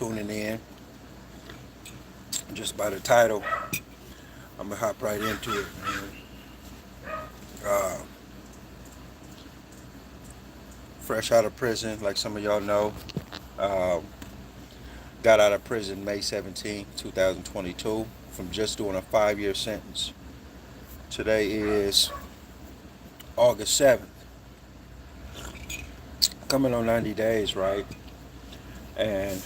tuning in. Just by the title, I'm gonna hop right into it, man. Uh, Fresh out of prison, like some of y'all know. Um, got out of prison May 17, 2022, from just doing a 5-year sentence. Today is August 7th. Coming on 90 days, right? And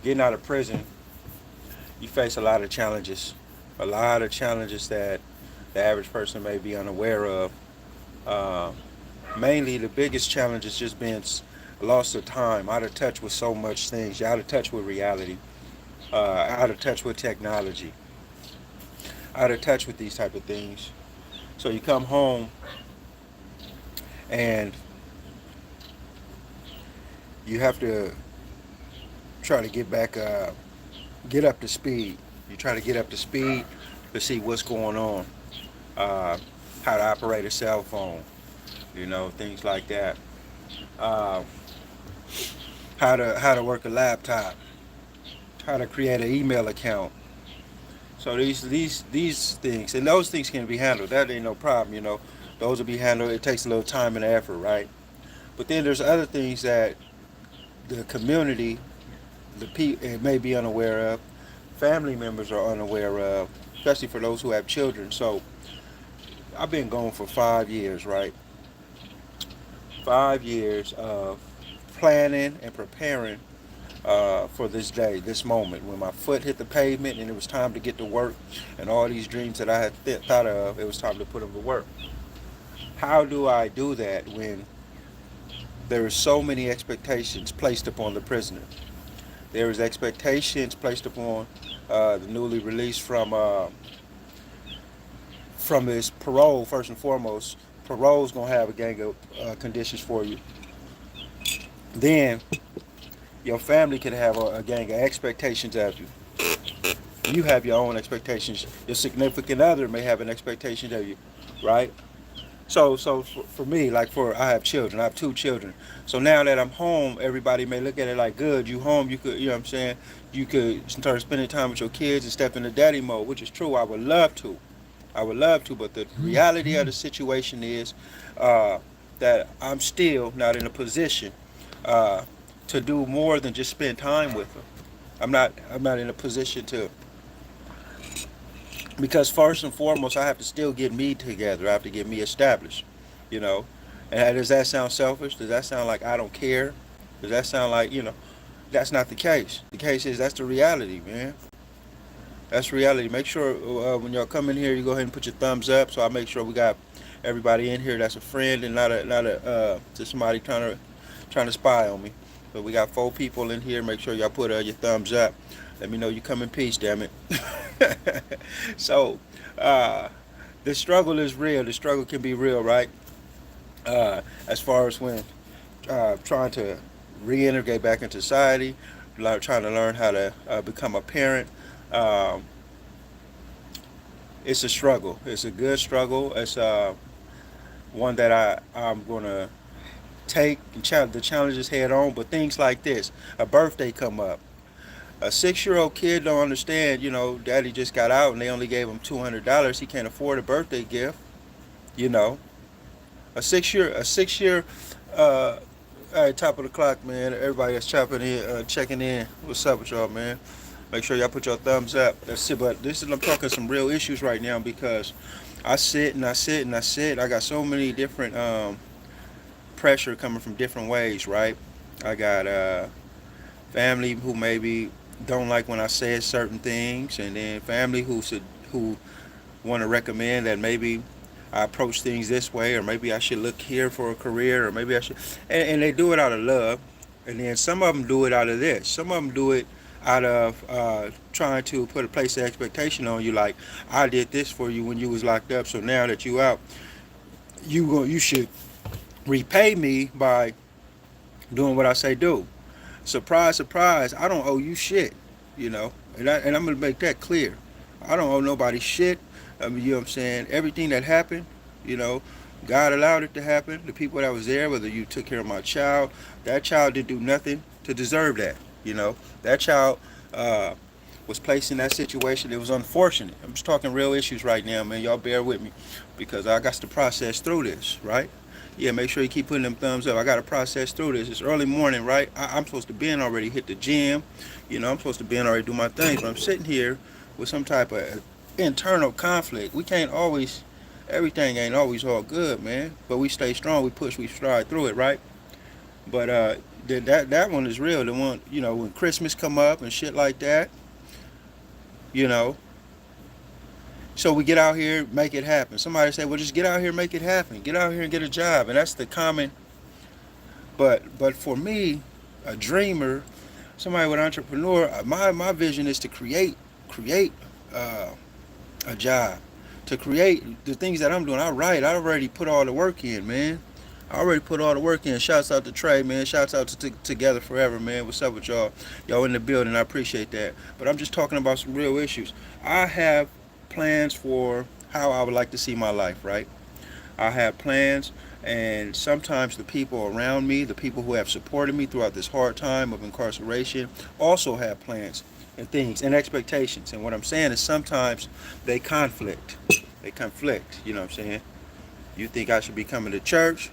getting out of prison, you face a lot of challenges. A lot of challenges that the average person may be unaware of. Uh, Mainly, the biggest challenge is just being lost of time, out of touch with so much things. You're out of touch with reality, out of touch with technology, out of touch with these type of things. So you come home and you have to try to get up to speed. You try to get up to speed to see what's going on, uh, how to operate a cell phone, things like that. Uh, how to work a laptop, how to create an email account. So these things, and those things can be handled. That ain't no problem. Those will be handled. It takes a little time and effort, right? But then there's other things that the community, it may be unaware of, family members are unaware of, especially for those who have children. So I've been gone for 5 years, right? 5 years of planning and preparing for this day, this moment, when my foot hit the pavement and it was time to get to work, and all these dreams that I had thought of, it was time to put them to work. How do I do that when there are so many expectations placed upon the prisoner? There is expectations placed upon the newly released from his parole. First and foremost, parole's gonna have a gang of conditions for you. Then your family can have a gang of expectations of you. You have your own expectations. Your significant other may have an expectation of you, right? So for me, I have children. I have 2 children. So now that I'm home, everybody may look at it like, good, you home. You could, what I'm saying? You could start spending time with your kids and step into daddy mode, which is true. I would love to. But the reality of the situation is that I'm still not in a position to do more than just spend time with them. I'm not in a position to, because first and foremost, I have to still get me together. I have to get me established, you know. And does that sound selfish? Does that sound like I don't care? Does that sound like, that's not the case. The case is, that's the reality, man. That's reality. Make sure when y'all come in here, you go ahead and put your thumbs up, so I make sure we got everybody in here that's a friend and not just somebody trying to spy on me. So we got 4 people in here. Make sure y'all put your thumbs up. Let me know you come in peace, damn it. So the struggle is real. The struggle can be real, right? As far as when trying to reintegrate back into society, trying to learn how to become a parent. Um, it's a struggle. It's a good struggle. It's one that I'm going to take the challenges head on. But things like this, a birthday come up. A 6-year-old kid don't understand, daddy just got out and they only gave him $200. He can't afford a birthday gift, you know. A 6-year, all right, top of the clock, man. Everybody that's checking in. What's up with y'all, man? Make sure y'all put your thumbs up. That's it. But I'm talking some real issues right now, because I sit and I sit and I sit. I got so many different pressure coming from different ways, right? I got family who maybe don't like when I say certain things, and then family who want to recommend that maybe I approach things this way, or maybe I should look here for a career, or maybe I should, and they do it out of love, and then some of them do it out of this. Some of them do it out of trying to put a place of expectation on you, like, I did this for you when you was locked up, so now that you out, you should repay me by doing what I say do. Surprise, surprise, I don't owe you shit, and I'm gonna make that clear. I don't owe nobody shit. I mean, what I'm saying? Everything that happened, God allowed it to happen. The people that was there, whether you took care of my child, that child didn't do nothing to deserve that. You know, that child was placed in that situation. It was unfortunate. I'm just talking real issues right now, man. Y'all bear with me because I got to process through this, right? Yeah, make sure you keep putting them thumbs up. I got to process through this. It's early morning, right? I'm supposed to be in already, hit the gym. You know, I'm supposed to be in already, do my things. But I'm sitting here with some type of internal conflict. We can't always, everything ain't always all good, man. But we stay strong. We push. We stride through it, right? But that one is real. The one, you know, when Christmas come up and shit like that, you know. So we get out here, make it happen. Somebody say, well, just get out here, make it happen. Get out here and get a job. And that's the common. But for me, a dreamer, somebody with entrepreneur, my vision is to create uh, a job, to create the things that I'm doing. I write. I already put all the work in, man. I already put all the work in. Shouts out to Trey, man. Shouts out to Together Forever, man. What's up with y'all? Y'all in the building. I appreciate that. But I'm just talking about some real issues. I have plans for how I would like to see my life, right? I have plans, and sometimes the people around me, the people who have supported me throughout this hard time of incarceration, also have plans and things and expectations. And what I'm saying is sometimes they conflict. They conflict, you know what I'm saying? You think I should be coming to church?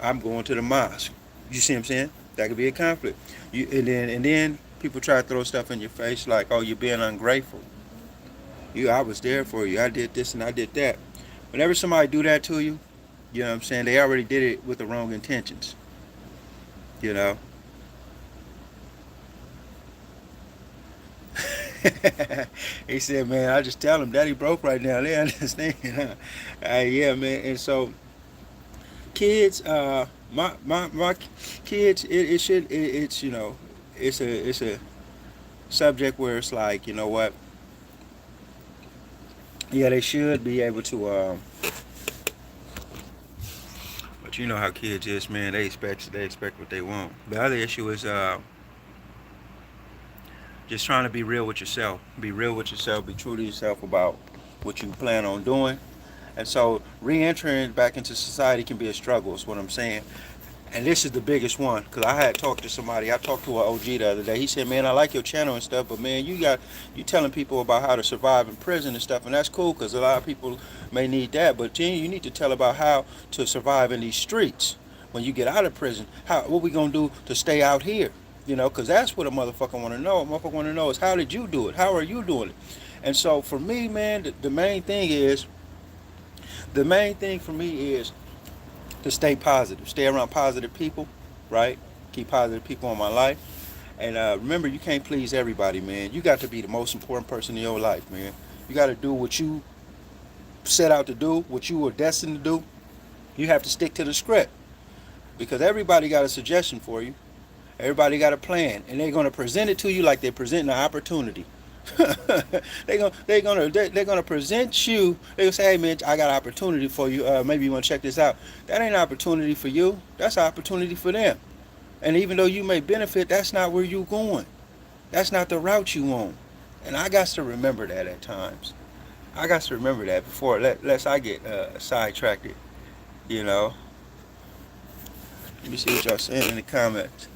I'm going to the mosque. You see what I'm saying? That could be a conflict. And then people try to throw stuff in your face like, oh, you're being ungrateful. I was there for you. I did this and I did that. Whenever somebody do that to you, you know what I'm saying, they already did it with the wrong intentions. You know? He said, man, I just tell him daddy broke right now. They understand. Yeah, man. And so kids, my kids, it's you know, it's a subject where it's like, you know what? Yeah, they should be able to. But you know how kids is, man. They expect what they want. The other issue is just trying to be real with yourself. Be real with yourself. Be true to yourself about what you plan on doing. And so re-entering back into society can be a struggle. Is what I'm saying. And this is the biggest one, because I had talked to somebody. I talked to an OG the other day. He said, man, I like your channel and stuff, but man, you telling people about how to survive in prison and stuff, and that's cool because a lot of people may need that. But then you need to tell about how to survive in these streets when you get out of prison. What we gonna do to stay out here? You know, because that's what a motherfucker want to know. A motherfucker want to know is how did you do it? How are you doing it? And so for me, man, the main thing for me is to stay positive, stay around positive people, right? Keep positive people in my life. And remember, you can't please everybody, man. You got to be the most important person in your life, man. You got to do what you set out to do, what you were destined to do. You have to stick to the script because everybody got a suggestion for you. Everybody got a plan, and they're gonna present it to you like they're presenting an opportunity. they're gonna present you. They're gonna say, "Hey man, I got an opportunity for you. Maybe you want to check this out." That ain't an opportunity for you. That's an opportunity for them. And even though you may benefit, that's not where you going. That's not the route you on. And I got to remember that at times. I got to remember that before lest I get sidetracked. You know. Let me see what y'all saying in the comments.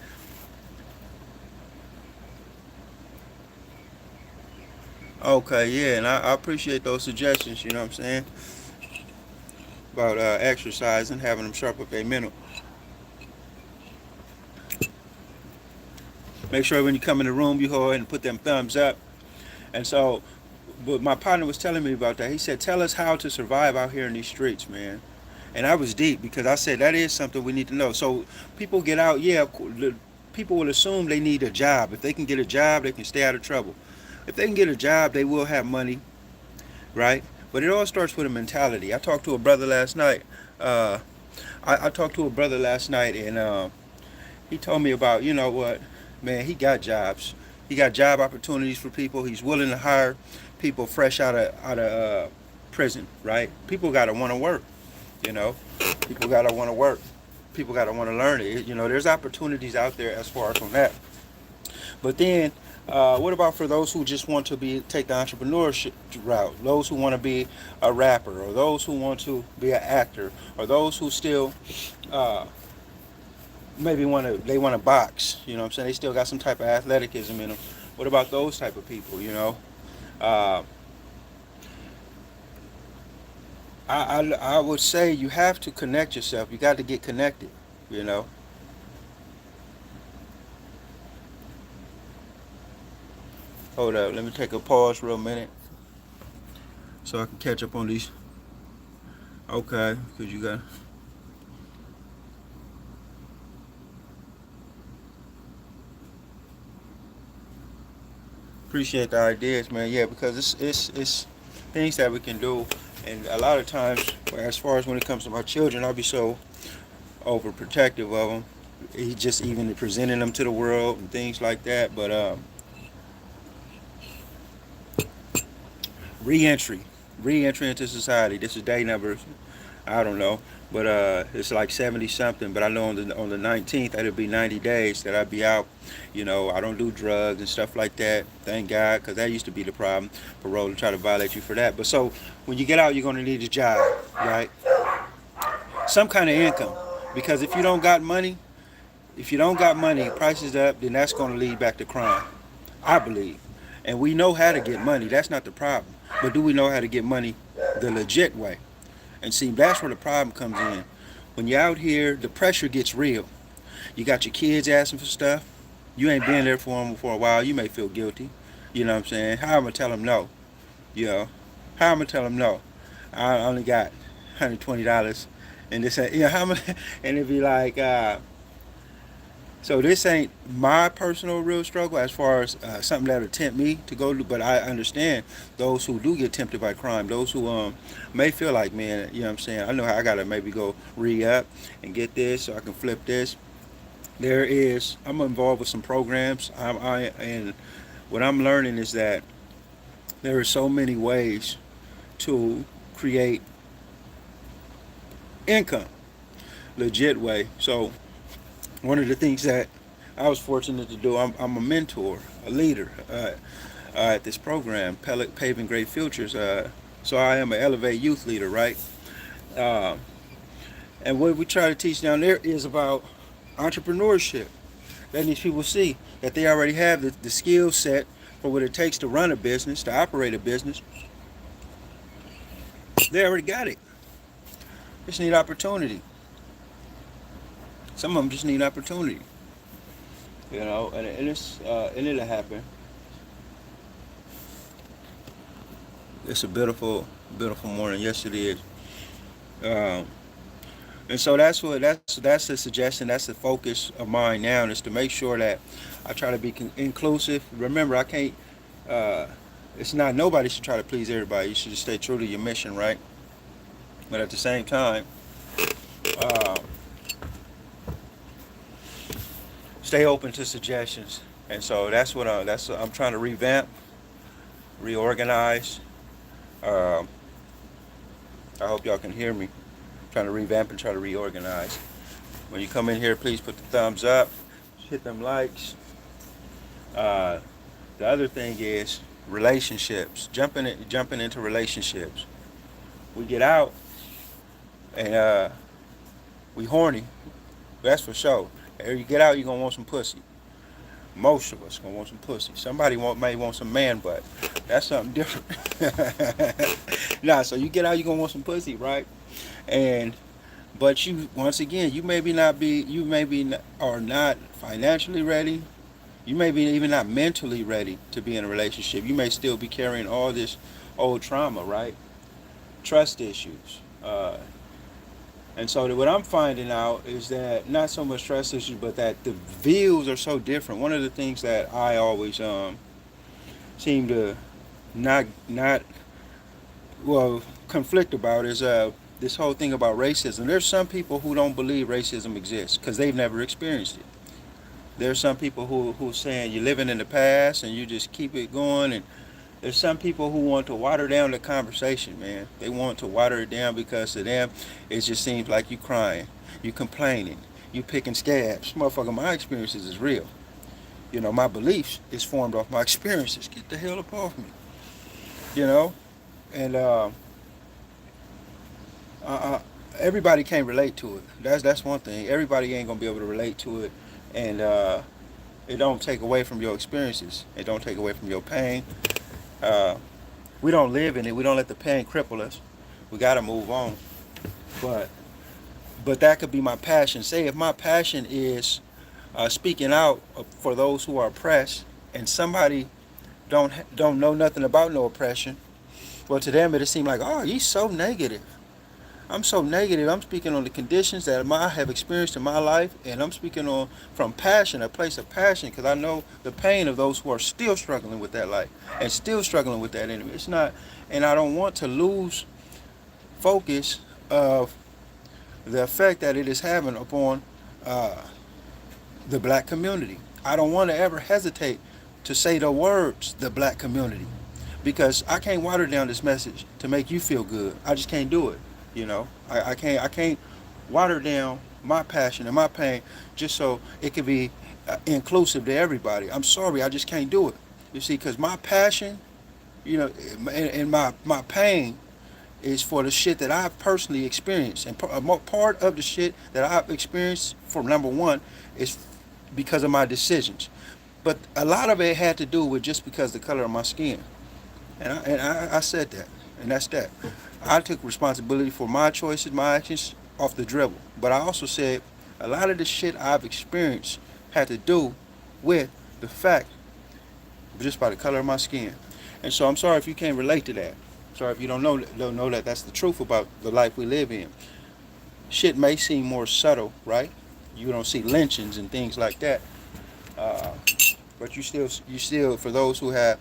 Okay, yeah, and I appreciate those suggestions, you know what I'm saying, about exercising, having them sharp up their mental. Make sure when you come in the room, you go ahead and put them thumbs up. And so, but my partner was telling me about that. He said, tell us how to survive out here in these streets, man. And I was deep because I said, that is something we need to know. So people get out, yeah, people will assume they need a job. If they can get a job, they can stay out of trouble. If they can get a job, they will have money, right? But it all starts with a mentality. I talked to a brother last night. I talked to a brother last night, and he told me about, you know what, man, he got jobs. He got job opportunities for people. He's willing to hire people fresh out of prison, right? People gotta want to work, you know. People gotta want to work. People gotta want to learn it. You know, there's opportunities out there as far as on that. But then, what about for those who just want to take the entrepreneurship route? Those who want to be a rapper, or those who want to be an actor, or those who still maybe they want to box. You know what I'm saying? They still got some type of athleticism in them. What about those type of people? You know, uh, I would say you have to connect yourself. You got to get connected. You know. Hold up. Let me take a pause real minute so I can catch up on these. Okay, because you got. Appreciate the ideas, man. Yeah, because it's things that we can do, and a lot of times, as far as when it comes to my children, I'll be so overprotective of them. He just even presenting them to the world and things like that. But reentry, reentry into society. This is day number, I don't know, but it's like 70 something. But I know on the 19th it'll be 90 days that I'll be out. You know, I don't do drugs and stuff like that. Thank God, because that used to be the problem. Parole to try to violate you for that. But so when you get out, you're gonna need a job, right? Some kind of income, because if you don't got money, prices up, then that's gonna lead back to crime. I believe. And we know how to get money. That's not the problem. But do we know how to get money the legit way? And see, that's where the problem comes in. When you're out here, the pressure gets real. You got your kids asking for stuff. You ain't been there for them for a while. You may feel guilty. You know what I'm saying? How am I gonna tell them no? You know, how am I gonna tell them no? I only got $120, and this, you know, how much? And it'd be like, so this ain't my personal real struggle as far as something that would tempt me to go to, but I understand those who do get tempted by crime, those who may feel like, man, you know what I'm saying, I know how I gotta maybe go re-up and get this so I can flip this. I'm involved with some programs. And what I'm learning is that there are so many ways to create income, legit way. So one of the things that I was fortunate to do, I'm a mentor, a leader at this program, Paving Great Futures. So I am an Elevate Youth leader, right? Uh, and what we try to teach down there is about entrepreneurship. Letting these people see that they already have the skill set for what it takes to run a business, to operate a business. They already got it. Just need opportunity. Some of them just need opportunity. You know, and it'll happen. It's a beautiful, beautiful morning. Yes, it is. Um, and so that's the suggestion. That's the focus of mine now, is to make sure that I try to be inclusive. Remember, I can't. Uh, it's not nobody should try to please everybody. You should just stay true to your mission, right? But at the same time, uh, stay open to suggestions. And so that's what I'm trying to revamp, reorganize. Um, I hope y'all can hear me. I'm trying to revamp and try to reorganize. When you come in here, please put the thumbs up, hit them likes. Uh, the other thing is relationships. Jumping into relationships. We get out and we horny. That's for sure. If you get out, you're gonna want some pussy. Most of us gonna want some pussy. Somebody may want some man butt. That's something different. Nah, so you get out, you're gonna want some pussy, right? And but you, once again, you maybe not, are not financially ready. You may be even not mentally ready to be in a relationship. You may still be carrying all this old trauma, right? Trust issues. And so what I'm finding out is that not so much trust issues, but that the views are so different. One of the things that I always seem to not well conflict about is this whole thing about racism. There's some people who don't believe racism exists because they've never experienced it. There's some people who saying you're living in the past and you just keep it going, and there's some people who want to water down the conversation, man. They want to water it down because to them it just seems like you crying, you complaining, you picking scabs. Motherfucker, my experiences is real. You know, my beliefs is formed off my experiences. Get the hell up off me. You know, and everybody can't relate to it. That's one thing. Everybody ain't gonna be able to relate to it, and it don't take away from your experiences. It don't take away from your pain. Uh, we don't live in it. We don't let the pain cripple us. We gotta move on. But that could be my passion. Say if my passion is speaking out for those who are oppressed, and somebody don't know nothing about no oppression. Well, to them it seems like, oh, he's so negative. I'm so negative. I'm speaking on the conditions that I have experienced in my life, and I'm speaking on from passion, a place of passion, because I know the pain of those who are still struggling with that life and still struggling with that enemy. It's not, and I don't want to lose focus of the effect that it is having upon uh, the black community. I don't want to ever hesitate to say the words the black community, because I can't water down this message to make you feel good. I just can't do it. You know, I can't water down my passion and my pain just so it can be inclusive to everybody. I'm sorry, I just can't do it. You see, because my passion, you know, and my pain is for the shit that I've personally experienced, and part of the shit that I've experienced, for number one, is because of my decisions. But a lot of it had to do with just because the color of my skin. And I said that, and that's that. I took responsibility for my choices, my actions off the dribble. But I also said a lot of the shit I've experienced had to do with the fact just by the color of my skin. And so I'm sorry if you can't relate to that. Sorry if you don't know that that's the truth about the life we live in. Shit may seem more subtle, right? You don't see lynchings and things like that. Uh, but you still, for those who have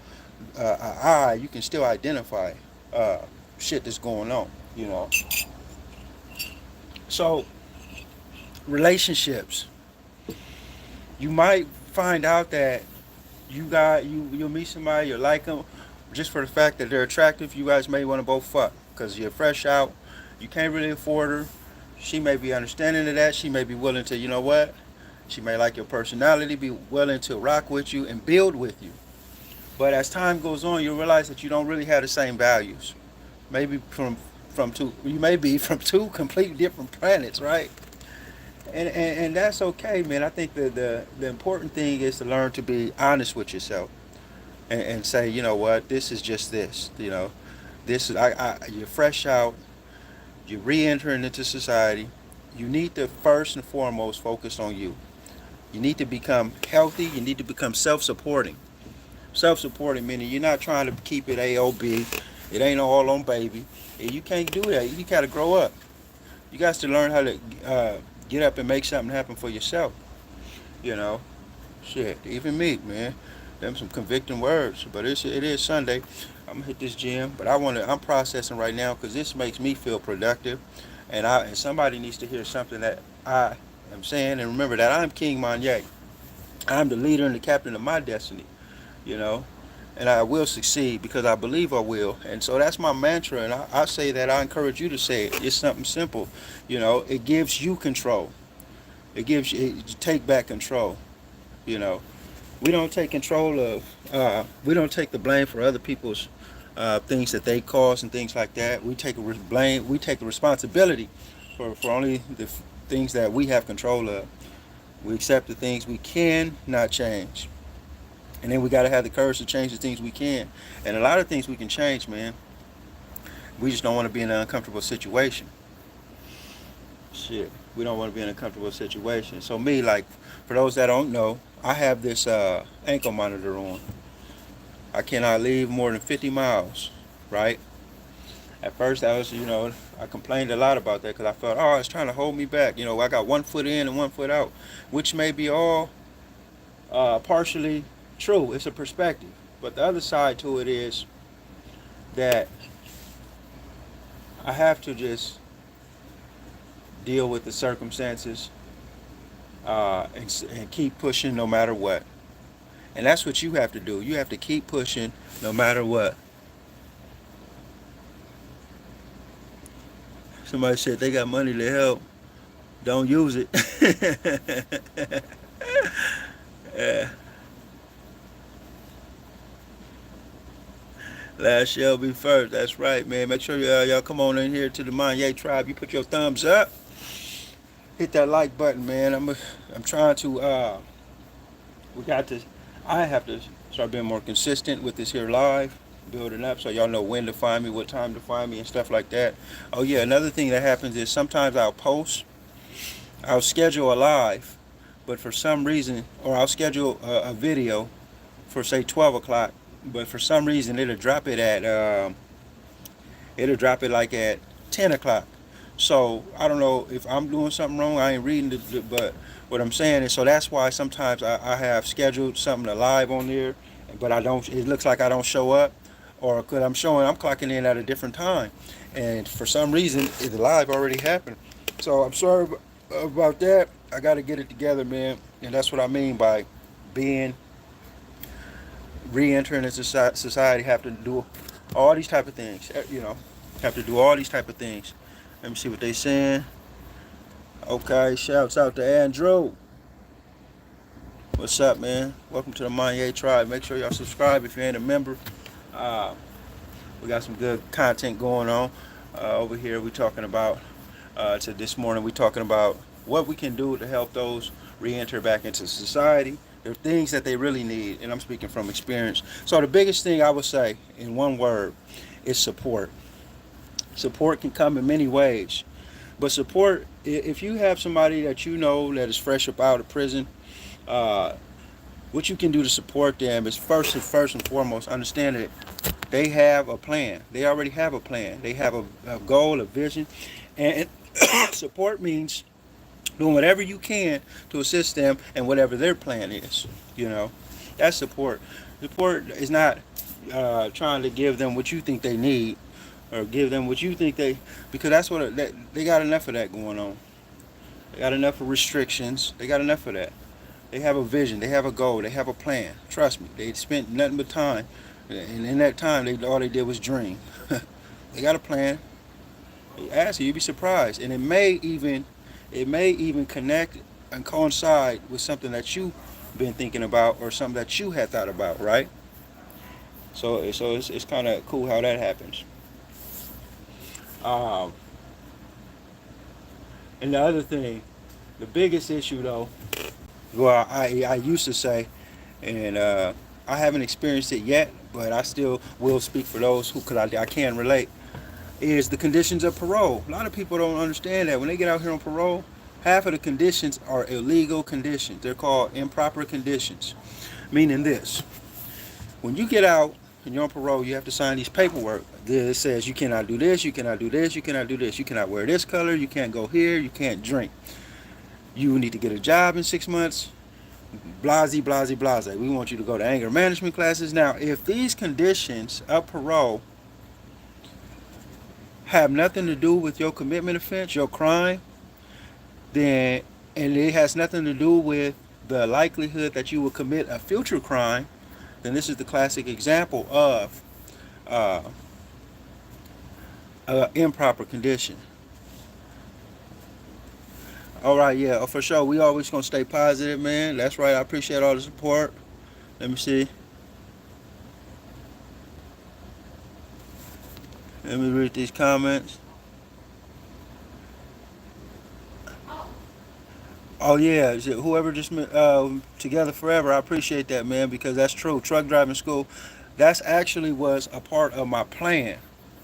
an eye, you can still identify uh, shit that's going on. You know. So relationships, you might find out that you'll meet somebody, you like them, just for the fact that they're attractive. You guys may want to both fuck because you're fresh out. You can't really afford her. She may be understanding of that. She may be willing to, you know what? She may like your personality, be willing to rock with you and build with you. But as time goes on, you realize that you don't really have the same values. Maybe from two, you may be from two completely different planets, right? And that's okay, man. I think the important thing is to learn to be honest with yourself and say, you know what, this is just this. You know, this is you're fresh out, you're re-entering into society. You need to first and foremost focus on you. You need to become healthy. You need to become self-supporting. Self-supporting meaning you're not trying to keep it AOB. It ain't all on baby. You can't do that. You got to grow up. You got to learn how to get up and make something happen for yourself. You know, shit. Even me, man. Them some convicting words. But it is Sunday. I'm gonna hit this gym. But I'm processing right now because this makes me feel productive, and somebody needs to hear something that I am saying. And remember that I'm King Monyay. I'm the leader and the captain of my destiny. You know, and I will succeed because I believe I will. And so that's my mantra, and I say that. I encourage you to say it. It's something simple. You know, it gives you control. You take back control. You know, we don't take control of, we don't take the blame for other people's things that they cause and things like that. We take the responsibility for only the things that we have control of. We accept the things we can not change. And then we got to have the courage to change the things we can. And a lot of things we can change, man. We just don't want to be in an uncomfortable situation. Shit. We don't want to be in a comfortable situation. So me, like, for those that don't know, I have this ankle monitor on. I cannot leave more than 50 miles, right? At first, I complained a lot about that because I felt, oh, it's trying to hold me back. You know, I got 1 foot in and 1 foot out, which may be all partially true. It's a perspective. But the other side to it is that I have to just deal with the circumstances and keep pushing no matter what. And that's what you have to do. You have to keep pushing no matter what. Somebody said they got money to help. Don't use it. Yeah. Last shall be first. That's right, man. Make sure y'all come on in here to the Monyay tribe. You put your thumbs up. Hit that like button, man. I'm trying to we got to I have to start being more consistent with this here live, building up so y'all know when to find me, what time to find me and stuff like that. Oh yeah, another thing that happens is sometimes I'll schedule a live, but for some reason, or I'll schedule a video for say 12 o'clock, but for some reason it'll drop it like at 10 o'clock. So I don't know if I'm doing something wrong. I ain't reading but what I'm saying is, so that's why sometimes I have scheduled something to live on there, but I don't. It looks like I don't show up, or because I'm clocking in at a different time, and for some reason the live already happened. So I'm sorry about that. I got to get it together, man, and that's what I mean by being re-entering into society. Have to do all these type of things, have to do all these type of things. Let me see what they saying. Okay, shouts out to Andrew. What's up, man? Welcome to the Monyay tribe. Make sure y'all subscribe if you ain't a member. uh, we got some good content going on over here. We talking about to this morning we talking about what we can do to help those re-enter back into society. There are things that they really need, and I'm speaking from experience. So the biggest thing I would say in one word is support. Support can come in many ways, but support, if you have somebody that you know that is fresh up out of prison, uh, what you can do to support them is first and foremost understand that they have a plan. They already have a plan. They have a goal, a vision, and support means doing whatever you can to assist them and whatever their plan is. That's support. Support is not trying to give them what you think they need, or give them what you think because that's what they got enough of that going on. They got enough of restrictions. They got enough of that. They have a vision. They have a goal. They have a plan. Trust me. They spent nothing but time, and in that time, all they did was dream. They got a plan. Ask you, you'd be surprised, and it may even connect and coincide with something that you've been thinking about, or something that you had thought about, right? So it's kind of cool how that happens. Um, and the other thing, the biggest issue though, well, I used to say, and I haven't experienced it yet, but I still will speak for those who I can relate, is the conditions of parole. A lot of people don't understand that when they get out here on parole, half of the conditions are illegal conditions. They're called improper conditions, meaning this: when you get out and you're on parole, you have to sign these paperwork. It says you cannot do this, you cannot do this, you cannot do this, you cannot wear this color, you can't go here, you can't drink. You need to get a job in 6 months. Blasey, blasey, blasey. We want you to go to anger management classes. Now, if these conditions of parole have nothing to do with your commitment offense, your crime, then, and it has nothing to do with the likelihood that you will commit a future crime, then this is the classic example of uh, improper condition. All right, yeah, for sure. We always gonna stay positive, man. That's right. I appreciate all the support. Let me see. Let me read these comments. Oh yeah, whoever just together forever. I appreciate that, man, because that's true. Truck driving school, that's actually was a part of my plan.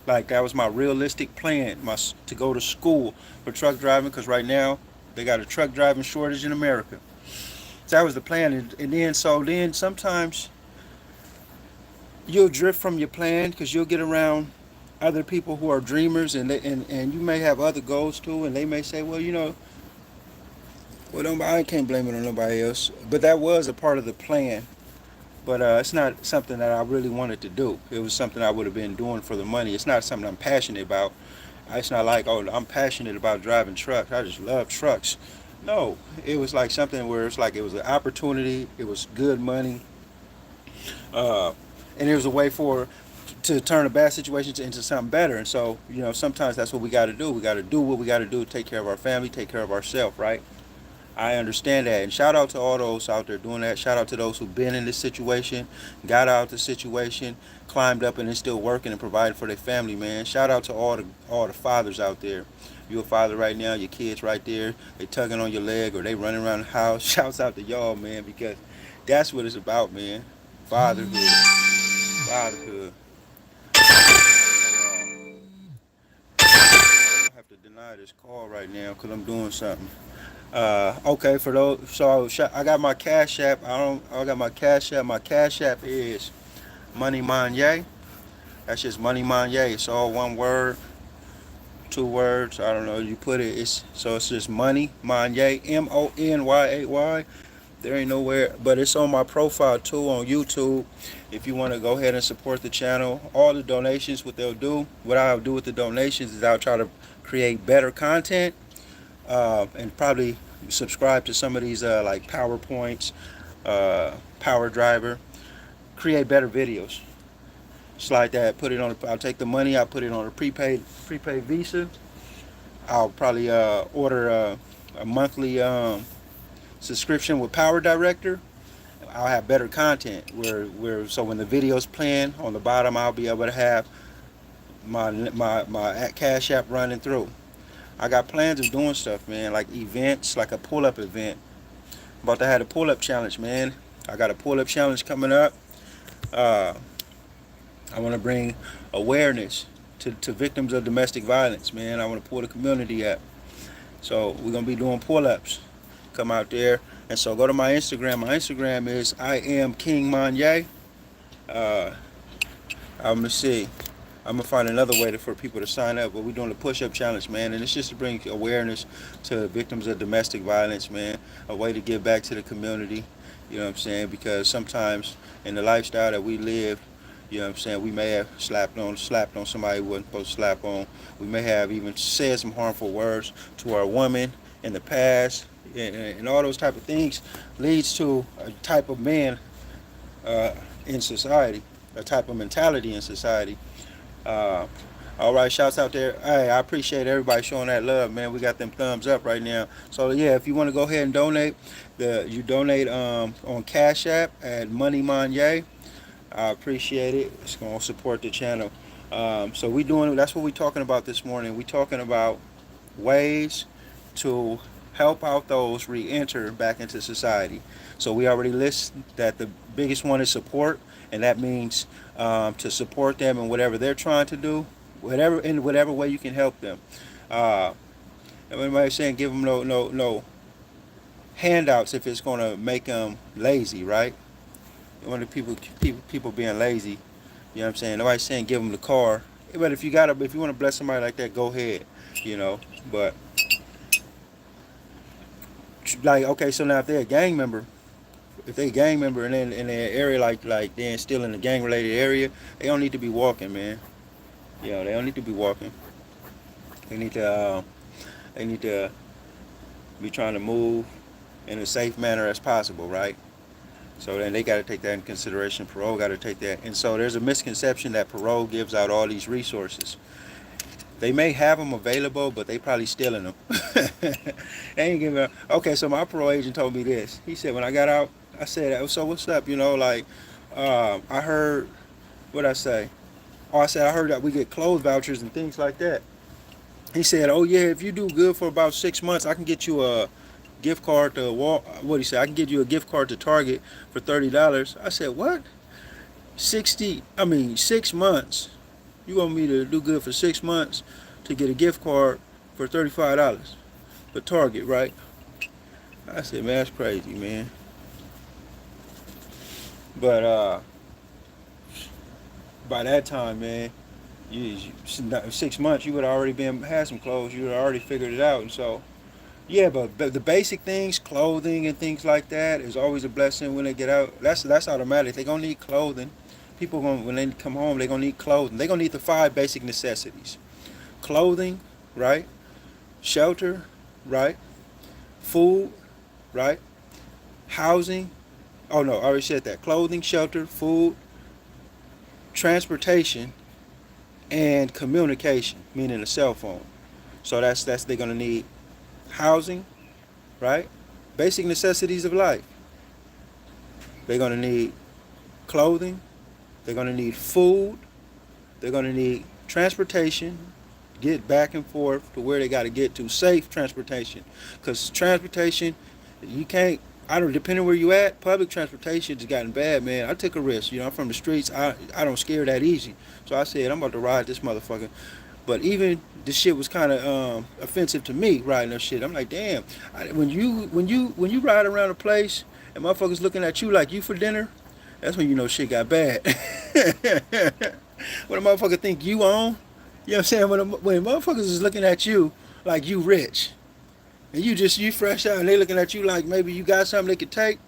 Like that was my realistic plan, to go to school for truck driving, because right now they got a truck driving shortage in America. So that was the plan, and then sometimes you'll drift from your plan because you'll get around other people who are dreamers, and you may have other goals too, and they may say, well, well, I can't blame it on nobody else. But that was a part of the plan. But it's not something that I really wanted to do. It was something I would have been doing for the money. It's not something I'm passionate about. It's not like, oh, I'm passionate about driving trucks. I just love trucks. No, it was like something where it's like it was an opportunity. It was good money. And it was a way to turn a bad situation into something better. And so, sometimes that's what we got to do. We got to do what we got to do to take care of our family, take care of ourselves, right? I understand that. And shout out to all those out there doing that. Shout out to those who've been in this situation, got out the situation, climbed up and is still working and providing for their family, man. Shout out to all the fathers out there. You a father right now, your kids right there, they tugging on your leg or they running around the house. Shouts out to y'all, man, because that's what it's about, man. Fatherhood. Fatherhood. I have to deny this call right now because I'm doing something. Okay, for those, so I got my Cash App. I got my Cash App. My Cash App is Money Monyay. That's just Money Monyay. It's all one word, two words. I don't know. You put it. It's just Money Monyay. Monyay. There ain't nowhere, but it's on my profile too on YouTube. If you want to go ahead and support the channel, all the donations, what I'll do with the donations is I'll try to create better content, and probably subscribe to some of these like PowerPoints, Power Driver, create better videos. It's like that. I'll take the money. I'll put it on a prepaid Visa. I'll probably order a monthly subscription with Power Director. I'll have better content so when the video's playing on the bottom, I'll be able to have my Cash App running through. I got plans of doing stuff, man, like events, like a pull-up event. I'm about to have a pull-up challenge, man. I got a pull-up challenge coming up. Uh, I want to bring awareness to victims of domestic violence, man. I want to pull the community up. So we're going to be doing pull-ups. Come out there. And so go to my Instagram. My Instagram is I am King Monyay. I'm going to see. I'm gonna find another way for people to sign up, but we're doing a push-up challenge, man, and it's just to bring awareness to victims of domestic violence, man. A way to give back to the community, you know what I'm saying? Because sometimes in the lifestyle that we live, you know what I'm saying, we may have slapped on somebody we wasn't supposed to slap on. We may have even said some harmful words to our woman in the past, and all those type of things leads to a type of man in society, a type of mentality in society. Uh, all right, shouts out there. Hey, I appreciate everybody showing that love, man. We got them thumbs up right now. So yeah, if you want to go ahead and donate, you donate on Cash App at Money Monyay. I appreciate it. It's gonna support the channel. So that's what we're talking about this morning. We're talking about ways to help out those re-enter back into society. So we already list that the biggest one is support, and that means to support them in whatever they're trying to do, in whatever way you can help them. Everybody's saying give them no handouts if it's going to make them lazy, right? When the people being lazy, you know what I'm saying? Nobody's saying give them the car, but if you want to bless somebody like that, go ahead, you know. But like, okay, so now if they're a gang member, and then in an area like they're still in a gang related area, they don't need to be walking, man. Yeah, they don't need to be walking. They need to be trying to move in a safe manner as possible, right? So then they got to take that in consideration. Parole got to take that. And so there's a misconception that parole gives out all these resources. They may have them available, but they probably stealing them. They ain't giving. Okay, so my parole agent told me this. He said when I got out, I said, "So what's up?" You know, like I heard what I say. Oh, I said I heard that we get clothes vouchers and things like that. He said, "Oh yeah, if you do good for about 6 months, I can get you a gift card to What he said? I can get you a gift card to Target for $30." I said, "What? 6 months? You want me to do good for 6 months to get a gift card for $35 for Target, right?" I said, "Man, that's crazy, man." But by that time, man, 6 months, you would already had some clothes. You would already figured it out, and so. Yeah, but the basic things, clothing and things like that, is always a blessing when they get out. That's automatic. They're gonna need clothing. When they come home, they're gonna need clothing. They're gonna need the 5 basic necessities: clothing, right? Shelter, right? Food, right? Housing. Oh no, I already said that. Clothing, shelter, food, transportation, and communication, meaning a cell phone. So that's they're gonna need housing, right? Basic necessities of life. They're gonna need clothing. They're gonna need food. They're gonna need transportation, get back and forth to where they got to get to, safe transportation. Because transportation, you can't. I don't. Depending where you at, public transportation has gotten bad, man. I took a risk. I'm from the streets. I don't scare that easy. So I said I'm about to ride this motherfucker. But even this shit was kind of offensive to me riding that shit. I'm like, damn. When you ride around a place and motherfuckers looking at you like you for dinner, that's when you know shit got bad. When a motherfucker think you on, you know what I'm saying? When motherfuckers is looking at you like you rich, and you fresh out, and they looking at you like maybe you got something they could take,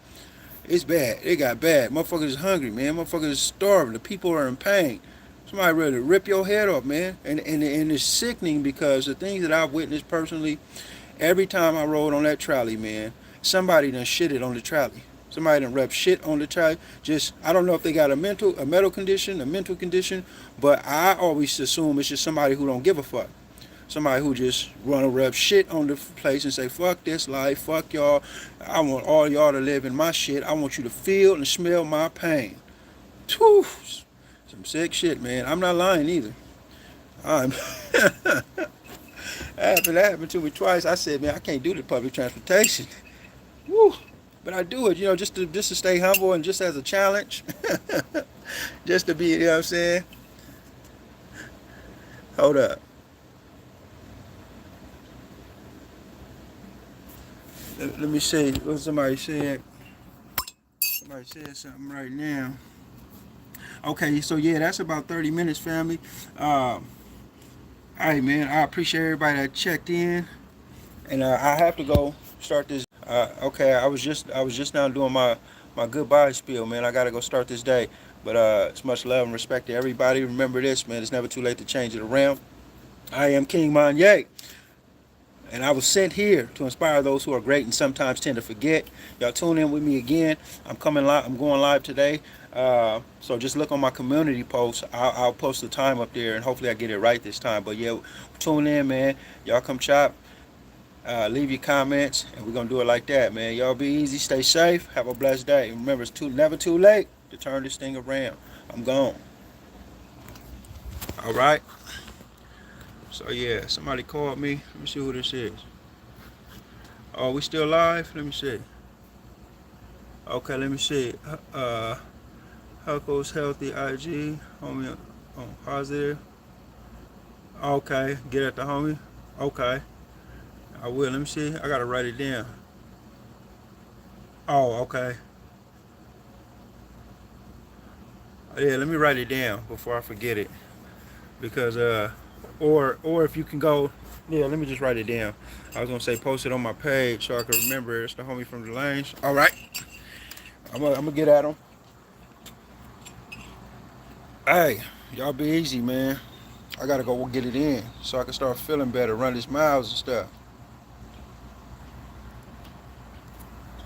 it's bad. It got bad. Motherfuckers is hungry, man. Motherfuckers is starving. The people are in pain. Somebody ready to rip your head off, man. And it's sickening because the things that I've witnessed personally, every time I rode on that trolley, man, somebody done shitted on the trolley. Somebody done rep shit on the trolley. Just, I don't know if they got a mental condition, but I always assume it's just somebody who don't give a fuck. Somebody who just run a rep shit on the place and say, fuck this life, fuck y'all. I want all y'all to live in my shit. I want you to feel and smell my pain. Whew. Some sick shit, man. I'm not lying either. I'm that happened to me twice. I said, man, I can't do the public transportation. Woo. But I do it, just to stay humble and just as a challenge. Just to be, you know what I'm saying? Hold up. Let me see what somebody said. Somebody said something right now. Okay, so yeah, that's about 30 minutes, family. Hey, man, I appreciate everybody that checked in, and I have to go start this. Okay, I was just now doing my goodbye spiel, man. I gotta go start this day, but it's much love and respect to everybody. Remember this, man. It's never too late to change it around. I am King Monyay, and I was sent here to inspire those who are great and sometimes tend to forget. Y'all tune in with me again. I'm coming live. I'm going live today. So just look on my community post. I'll post the time up there, and hopefully I get it right this time. But yeah, tune in, man. Y'all come chop. Leave your comments, and we're gonna do it like that, man. Y'all be easy, stay safe, have a blessed day. And remember, it's never too late to turn this thing around. I'm gone. All right. So yeah, somebody called me. Let me see who this is. Oh, we still live? Let me see. Okay, let me see. Huckle's Healthy IG, homie on positive. Okay, get at the homie. Okay, I will. Let me see. I gotta write it down. Oh, okay. Yeah, let me write it down before I forget it. Because or if you can go, yeah, let me just write it down. I was gonna say post it on my page so I can remember it's the homie from the lanes. All right, I'm gonna get at him. Hey, y'all be easy, man. I gotta go get it in so I can start feeling better, run these miles and stuff.